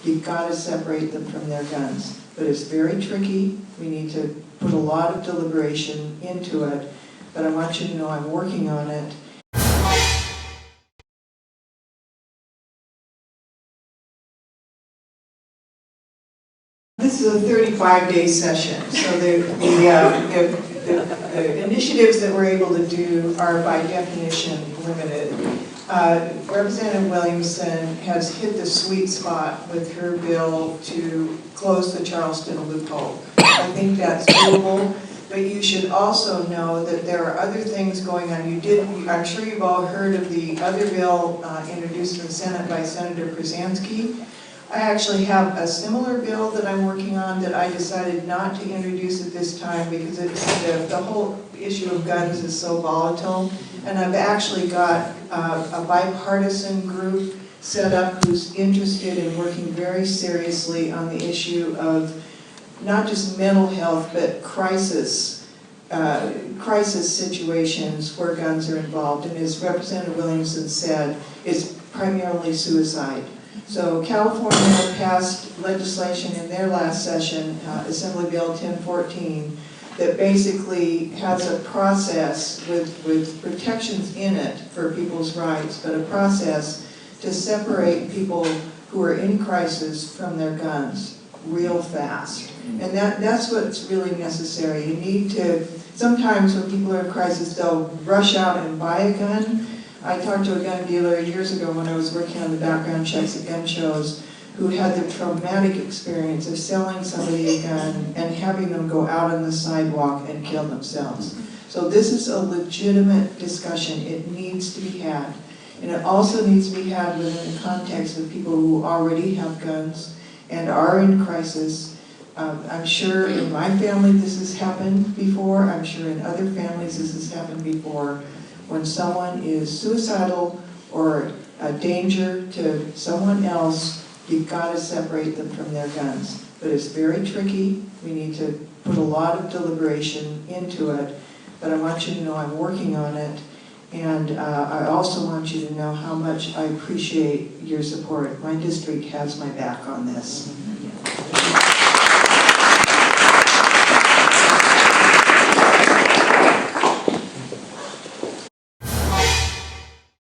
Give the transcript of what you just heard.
you've got to separate them from their guns. But it's very tricky. We need to put a lot of deliberation into it. But I want you to know I'm working on it. This is a 35-day session, so the initiatives that we're able to do are by definition limited. Representative Williamson has hit the sweet spot with her bill to close the Charleston loophole. I think that's doable, but you should also know that there are other things going on. I'm sure you've all heard of the other bill introduced in the Senate by Senator Krasansky. I actually have a similar bill that I'm working on that I decided not to introduce at this time because the whole issue of guns is so volatile. And I've actually got a bipartisan group set up who's interested in working very seriously on the issue of not just mental health, but crisis situations where guns are involved. And as Representative Williamson said, it's primarily suicide. So California passed legislation in their last session, Assembly Bill 1014, that basically has a process with protections in it for people's rights, but a process to separate people who are in crisis from their guns real fast. And that's what's really necessary. You need to, sometimes when people are in crisis, they'll rush out and buy a gun. I talked to a gun dealer years ago when I was working on the background checks at gun shows who had the traumatic experience of selling somebody a gun and having them go out on the sidewalk and kill themselves. So this is a legitimate discussion. It needs to be had. And it also needs to be had within the context of people who already have guns and are in crisis. I'm sure in my family this has happened before. I'm sure in other families this has happened before. When someone is suicidal or a danger to someone else, you've got to separate them from their guns. But it's very tricky. We need to put a lot of deliberation into it. But I want you to know I'm working on it. And I also want you to know how much I appreciate your support. My district has my back on this.